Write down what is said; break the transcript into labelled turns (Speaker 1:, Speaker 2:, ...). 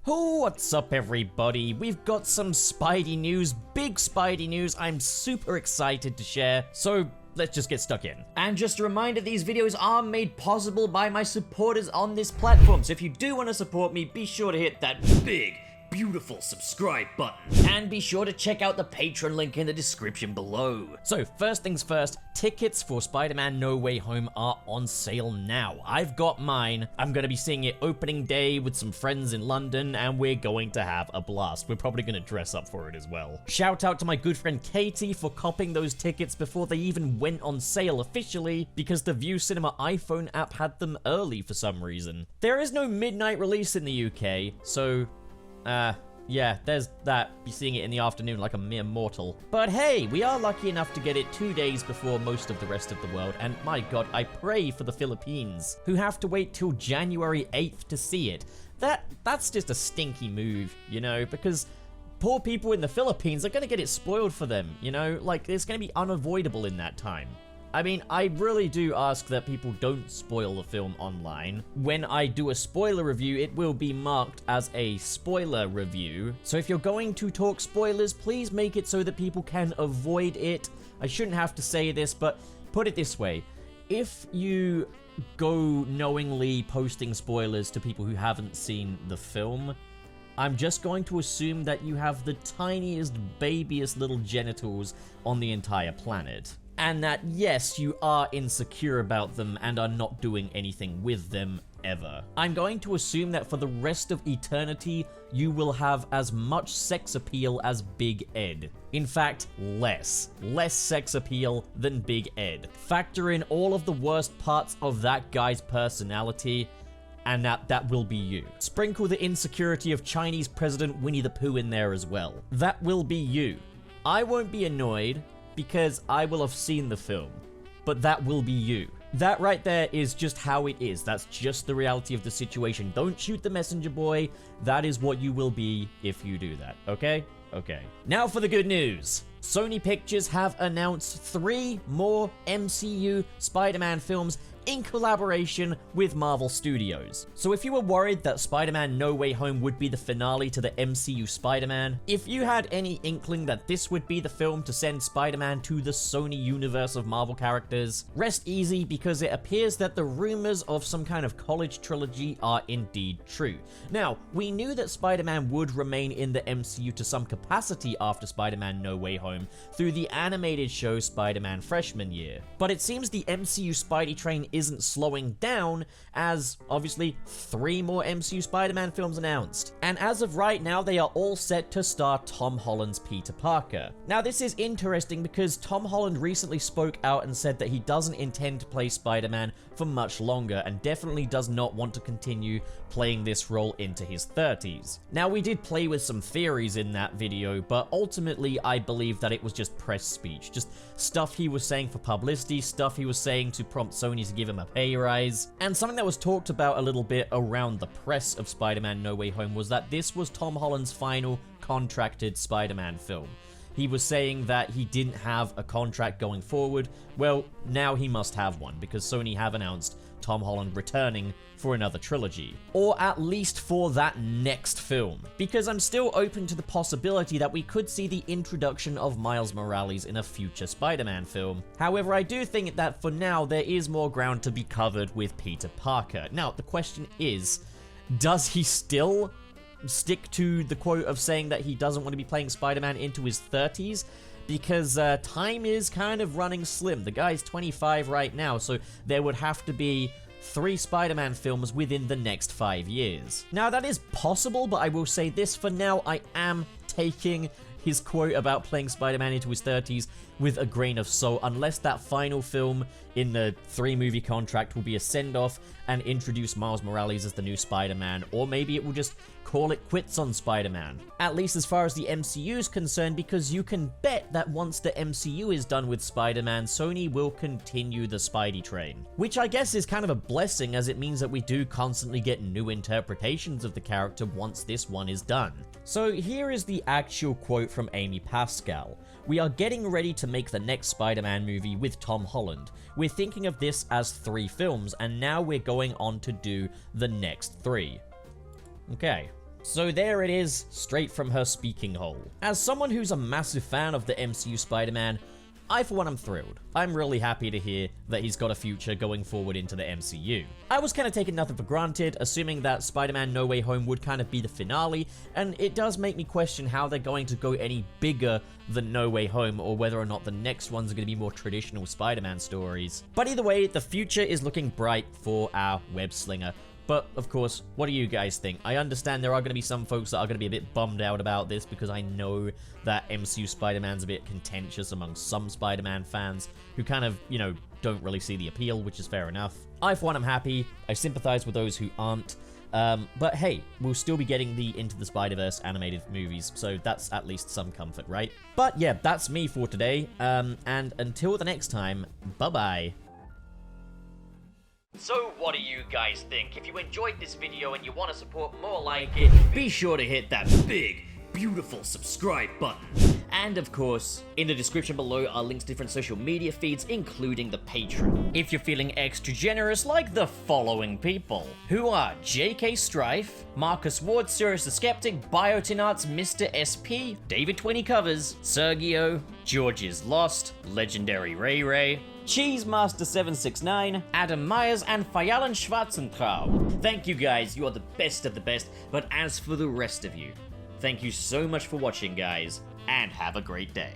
Speaker 1: Oh, what's up everybody? We've got some Spidey news, big Spidey news I'm super excited to share, so let's just get stuck in. And just a reminder, these videos are made possible by my supporters on this platform, so if you do want to support me, be sure to hit that big, beautiful subscribe button. And be sure to check out the Patreon link in the description below. So first things first, tickets for Spider-Man No Way Home are on sale now. I've got mine. I'm going to be seeing it opening day with some friends in London, and we're going to have a blast. We're probably going to dress up for it as well. Shout out to my good friend Katie for copying those tickets before they even went on sale officially, because the View Cinema iPhone app had them early for some reason. There is no midnight release in the UK, so yeah, there's that. Be seeing it in the afternoon like a mere mortal. But hey, we are lucky enough to get it 2 days before most of the rest of the world, and my god, I pray for the Philippines, who have to wait till January 8th to see it. That's just a stinky move, you know, because poor people in the Philippines are gonna get it spoiled for them, you know? Like, it's gonna be unavoidable in that time. I mean, I really do ask that people don't spoil the film online. When I do a spoiler review, it will be marked as a spoiler review. So if you're going to talk spoilers, please make it so that people can avoid it. I shouldn't have to say this, but put it this way. If you go knowingly posting spoilers to people who haven't seen the film, I'm just going to assume that you have the tiniest, babiest little genitals on the entire planet. And that, yes, you are insecure about them and are not doing anything with them ever. I'm going to assume that for the rest of eternity, you will have as much sex appeal as Big Ed. In fact, less sex appeal than Big Ed. Factor in all of the worst parts of that guy's personality, and that will be you. Sprinkle the insecurity of Chinese President Winnie the Pooh in there as well. That will be you. I won't be annoyed, because I will have seen the film, but that will be you. That right there is just how it is. That's just the reality of the situation. Don't shoot the messenger boy. That is what you will be if you do that, okay? Okay. Now for the good news. Sony Pictures have announced 3 more MCU Spider-Man films in collaboration with Marvel Studios. So if you were worried that Spider-Man No Way Home would be the finale to the MCU Spider-Man, if you had any inkling that this would be the film to send Spider-Man to the Sony universe of Marvel characters, rest easy, because it appears that the rumors of some kind of college trilogy are indeed true. Now, we knew that Spider-Man would remain in the MCU to some capacity after Spider-Man No Way Home through the animated show Spider-Man Freshman Year, but it seems the MCU Spidey train isn't slowing down, as obviously 3 more MCU Spider-Man films announced. And as of right now, they are all set to star Tom Holland's Peter Parker. Now this is interesting because Tom Holland recently spoke out and said that he doesn't intend to play Spider-Man for much longer and definitely does not want to continue playing this role into his 30s. Now we did play with some theories in that video, but ultimately I believe that it was just press speech, just stuff he was saying for publicity, stuff he was saying to prompt Sony to give him a pay rise. And something that was talked about a little bit around the press of Spider-Man No Way Home was that this was Tom Holland's final contracted Spider-Man film. He was saying that he didn't have a contract going forward. Well, now he must have one, because Sony have announced Tom Holland returning for another trilogy. Or at least for that next film. Because I'm still open to the possibility that we could see the introduction of Miles Morales in a future Spider-Man film. However, I do think that for now, there is more ground to be covered with Peter Parker. Now, the question is, does he still stick to the quote of saying that he doesn't want to be playing Spider-Man into his 30s? Because time is kind of running slim. The guy's 25 right now, so there would have to be 3 Spider-Man films within the next 5 years. Now that is possible, but I will say this, for now I am taking his quote about playing Spider-Man into his 30s with a grain of salt, unless that final film in the 3-movie contract will be a send-off and introduce Miles Morales as the new Spider-Man, or maybe it will just call it quits on Spider-Man. At least as far as the MCU is concerned, because you can bet that once the MCU is done with Spider-Man, Sony will continue the Spidey train. Which I guess is kind of a blessing, as it means that we do constantly get new interpretations of the character once this one is done. So here is the actual quote from Amy Pascal. "We are getting ready to make the next Spider-Man movie with Tom Holland. We're thinking of this as 3 films, and now we're going on to do the next 3. Okay. So there it is, straight from her speaking hole. As someone who's a massive fan of the MCU Spider-Man, I for one am thrilled. I'm really happy to hear that he's got a future going forward into the MCU. I was kind of taking nothing for granted, assuming that Spider-Man No Way Home would kind of be the finale, and it does make me question how they're going to go any bigger than No Way Home, or whether or not the next ones are going to be more traditional Spider-Man stories. But either way, the future is looking bright for our web slinger. But, of course, what do you guys think? I understand there are going to be some folks that are going to be a bit bummed out about this, because I know that MCU Spider-Man's a bit contentious among some Spider-Man fans who kind of, you know, don't really see the appeal, which is fair enough. I, for one, am happy. I sympathize with those who aren't. But hey, we'll still be getting the Into the Spider-Verse animated movies, so that's at least some comfort, right? But yeah, that's me for today, and until the next time, bye-bye. So what do you guys think? If you enjoyed this video and you want to support more like it, be sure to hit that big, beautiful subscribe button. And of course, in the description below are links to different social media feeds, including the Patreon. If you're feeling extra generous, like the following people, who are JK Strife, Marcus Ward, Sirius the Skeptic, Biotinarts, Mr. SP, David 20 Covers, Sergio, George is Lost, Legendary Ray Ray, Cheesemaster769, Adam Myers, and Fayalan Schwarzentraub. Thank you guys, you are the best of the best, but as for the rest of you, thank you so much for watching, guys, and have a great day.